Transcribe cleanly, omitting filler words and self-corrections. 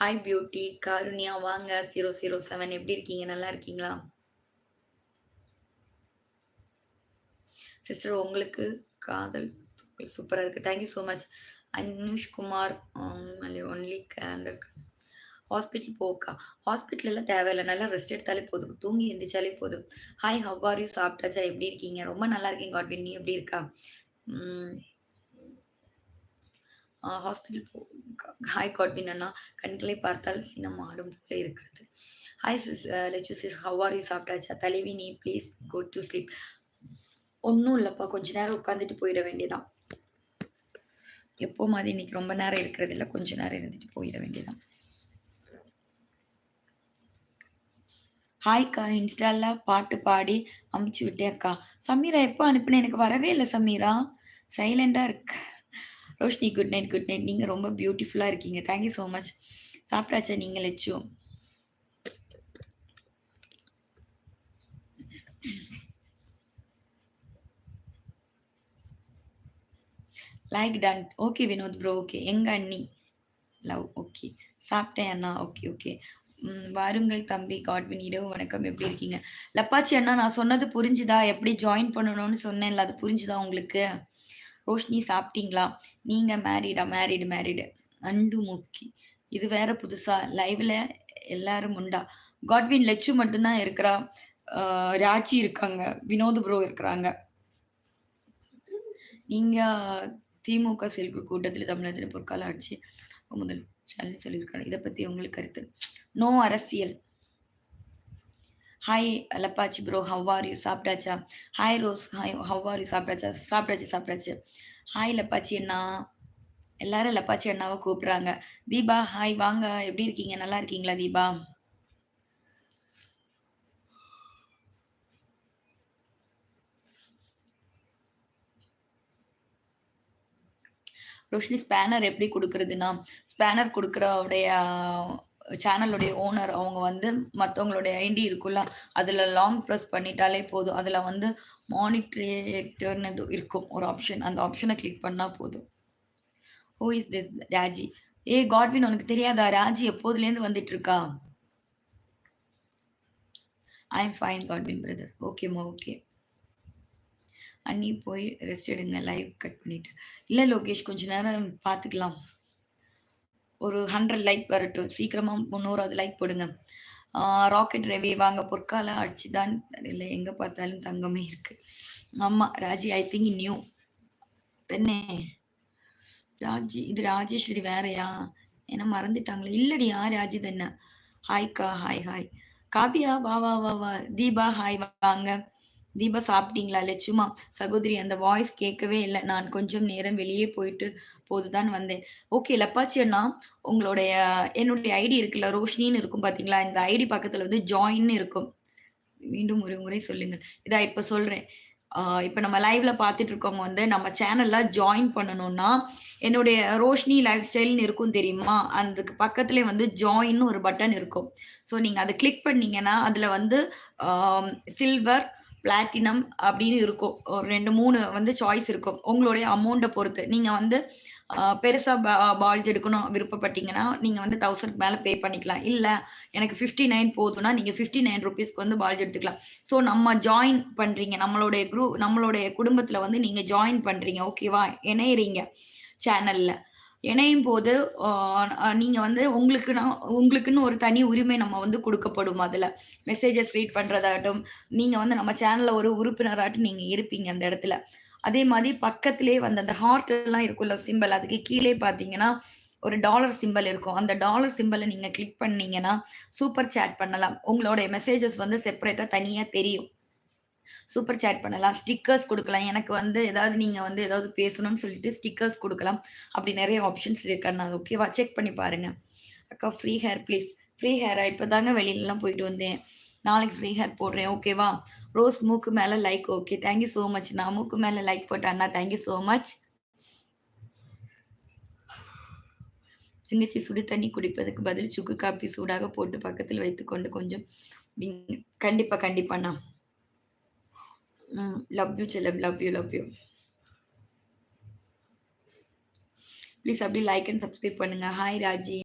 Hi beauty Karunya வாங்க 007 எப்படி இருக்கீங்க? நல்லா இருக்கீங்களா? சிஸ்டர் உங்களுக்கு காதல் சூப்பரா இருக்கு. Thank you so much. Anush Kumar only கேலண்டர் ஹாஸ்பிட்டல் போக்கா? ஹாஸ்பிட்டல் எல்லாம் தேவையில்ல. நல்லா ரெஸ்ட் எடுத்தாலே போதும். தூங்கி எந்திரிச்சாலே போதும். Hi how are you? சாப்பிட்டாச்சா? எப்படி இருக்கீங்க? ரொம்ப நல்லா இருக்கேன் காட்வின். நீ எப்படி இருக்கா? ம். ஹாஸ்பிட்டல் போ ஹாய் காட்வின் அண்ணா. கண்களை பார்த்தால் சினம் ஆடும் போல இருக்கிறது. Hi sis Lechu sis have are you? சாப்பிட்டாச்சா? தலைவி நீ ப்ளீஸ் கோ டு ஸ்லீப். ஒண்ணும் இல்லப்பா. கொஞ்ச நேரம் உட்காந்துட்டு போயிட வேண்டியதான். எப்போ மாதிரி இன்னைக்கு ரொம்ப நேரம் இருக்கிறது இல்ல. கொஞ்ச நேரம் இருந்துட்டு போயிட வேண்டியதான். ஹாய்க்கா இன்ஸ்டால பாட்டு பாடி அமுச்சு விட்டேன்க்கா. சமீரா எப்போ அனுப்புன? எனக்கு வரவே இல்ல சமீரா. சைலண்டா இருக்கு. Roshini good night, good night. நீங்க ரொம்ப பியூட்டிஃபுல்லா இருக்கீங்க. Thank you so much. சாப்பிட்டாச்சா நீங்க Lechu? Like done. Okay Vinod bro. Okay. எங்க அண்ணி? லவ். ஓகே. சாப்பிட்டேன் அண்ணா. Okay, okay. வாருங்கள் தம்பி காட்வின். இரவு வணக்கம். எப்படி இருக்கீங்க? லப்பாச்சி அண்ணா நான் சொன்னது புரிஞ்சுதா? எப்படி ஜாயின் பண்ணணும்னு சொன்னேன்ல, அது புரிஞ்சுதா உங்களுக்கு? ரோஷினி சாப்பிட்டீங்களா? நீங்க மேரிடா? Married, married. அண்டு முக்கி. இது வேற புதுசா? லைவ்ல எல்லாரும் உண்டா? காட்வின் லெச்சு மட்டும் தான் இருக்கிறா. ராச்சி இருக்காங்க. வினோத் ப்ரோ இருக்கிறாங்க. நீங்க திமுக செயற்குழு கூட்டத்தில் தமிழகத்தில் பொற்கால ஆட்சி முதல் ஸ்டாலின் சொல்லியிருக்காரு. இதை பத்தி உங்களுக்கு கருத்து? நோ அரசியல். ஹாய் லப்பாச்சி ப்ரோ ஹவ் ஆர் யூ? சாப்பிட்டாச்சா? Hi Rose hi how are you? சாப்பிட்டாச்சா? சாப்பிட்டாச்சு, சாப்பிட்டாச்சு. ஹாய் லப்பாச்சி அண்ணா. எல்லாரும் லப்பாச்சி அண்ணாவை கூப்பிடுறாங்க. தீபா ஹாய் வாங்க. எப்படி இருக்கீங்க? நல்லா இருக்கீங்களா தீபா? ரோஷினி ஸ்பேனர் எப்படி குடுக்குறதுன்னா, ஸ்பேனர் குடுக்குறவுடைய சேனலுடைய ஓனர் அவங்க வந்து மத்தவங்களுடைய ஐடி இருக்குல்ல, அதுல லாங் பிரஸ் பண்ணிட்டாலே போதும். அதுல வந்து மானிட்டரேட்டர்ன்னு ஏதோ இருக்கும் ஒரு ஆப்ஷன். அந்த ஆப்ஷன கிளிக் பண்ணா போதும். Who is this? ராஜி. ஏய் காட்வின் உனக்கு தெரியாதா? ராஜி எப்போதுலேருந்து வந்துட்டு இருக்கா. I am fine Godwin brother. ஓகேம்மா ஓகே. அண்ணி போய் ரெஸ்ட் எடுங்க. லைவ் கட் பண்ணிட்டு. இல்ல லோகேஷ் கொஞ்ச நேரம் பார்த்துக்கலாம். ஒரு 100 லைக் வரட்டும். சீக்கிரமா 300வது லைக் போடுங்க. ராக்கெட் ரவி வாங்க பொற்கால ஆட்சி தான் இல்ல எங்க பார்த்தாலும் தங்கமே இருக்கு. ஆமா ராஜி ஐ திங்க் நியூ. பெண்ணே ராஜி இது ராஜேஸ்வரி வேறயா? என்ன மறந்துட்டாங்களா? இல்லடி ராஜி தானே. ஹாய்க்கா ஹாய் ஹாய். காவியா வா வா வா வா. தீபா ஹாய் வாங்க. தீபா சாப்பிட்டீங்களா? லட்சுமா சகோதரி அந்த வாய்ஸ் கேட்கவே இல்ல. நான் கொஞ்சம் நேரம் வெளியே போயிட்டு போதுதான் வந்தேன். ஓகே லப்பாச்சி அண்ணா, உங்களுடைய என்னுடைய ஐடி இருக்குல்ல, ரோஷினின்னு இருக்கும் பார்த்தீங்களா? இந்த ஐடி பக்கத்துல வந்து ஜாயின்னு இருக்கும். மீண்டும் ஒரு முறை சொல்லுங்கள். இதா இப்ப சொல்றேன். இப்ப நம்ம லைவ்ல பார்த்துட்டு இருக்கவங்க வந்து நம்ம சேனல்ல ஜாயின் பண்ணணும்னா, என்னுடைய ரோஷினி லைஃப் ஸ்டைல்ன்னு இருக்கும் தெரியுமா? அதுக்கு பக்கத்திலேயே வந்து ஜாயின்னு ஒரு பட்டன் இருக்கும். ஸோ நீங்க அத கிளிக் பண்ணீங்கன்னா, அதுல வந்து ஆ சில்வர், பிளாட்டினம் அப்படின்னு இருக்கும். ஒரு 2, 3 வந்து சாய்ஸ் இருக்கும். உங்களுடைய அமௌண்ட்ட பொறுத்து. நீங்க வந்து பெருசா பால்ஸ் எடுக்கணும் விருப்பப்பட்டீங்கன்னா, நீங்க வந்து 1000க்கு மேல பே பண்ணிக்கலாம். இல்ல எனக்கு 59 போதும்னா, நீங்க ₹59க்கு வந்து பால்ஸ் எடுத்துக்கலாம். ஸோ நம்ம ஜாயின் பண்றீங்க. நம்மளுடைய குடும்பத்தில வந்து நீங்க ஜாயின் பண்றீங்க. ஓகேவா? இணையறீங்க சேனல்ல. இணையும்போது நீங்க வந்து உங்களுக்குன்னு ஒரு தனி உரிமை நம்ம வந்து குடுக்கப்படும் அதுல. மெசேஜஸ் ரீட் பண்றதாகட்டும், நீங்க வந்து நம்ம சேனல்ல ஒரு உறுப்பினராட்டும் நீங்க இருப்பீங்க அந்த இடத்துல. அதே மாரி பக்கத்திலேயே வந்து அந்த ஹார்ட் எல்லாம் இருக்குல்ல சிம்பல், அதுக்கு கீழயே பார்த்தீங்கன்னா, ஒரு டாலர் சிம்பல் இருக்கும். அந்த டாலர் சிம்பல நீங்க கிளிக் பண்ணீங்கன்னா, சூப்பர் சாட் பண்ணலாம். உங்களுடைய மெசேஜஸ் வந்து செப்பரேட்டா தனியா தெரியும். சூப்பர் சாட் பண்ணலாம். ஸ்டிக்கர்ஸ் குடுக்கலாம். எனக்கு வந்து நீங்க வந்து ஏதாவது பேசணும்னு சொல்லிட்டு ஸ்டிக்கர்ஸ் குடுக்கலாம். அப்படி நெறைய ஆப்ஷன்ஸ் இருக்கு அண்ணா. ஓகேவா? செக் பண்ணி பாருங்க. அக்கா free hair please. Free Hera? இப்பதாங்க வெளிலலாம் போயிட்டு வந்தேன். நாளைக்கு ஃப்ரீ ஹேர் போடுறேன். ஓகேவா? ரோஸ் மூக்கு மேல like. Okay. Thank you so much. நான் மூக்கு மேல லைக் போட்டேன் அண்ணா. Thank you so much. தங்கச்சி சுடு தண்ணி குடிப்பதற்கு பதில் சுக்கு காப்பி சூடாக போட்டு பக்கத்தில் வைத்துக்கொண்டு கொஞ்சம் கண்டிப்பா, கண்டிப்பா அண்ணா. லவ் யூ செல்லம். Love you, love you. Please அப்படியே லைக் அண்ட் சப்ஸ்கிரைப் பண்ணுங்க. ஹாய் ராஜி.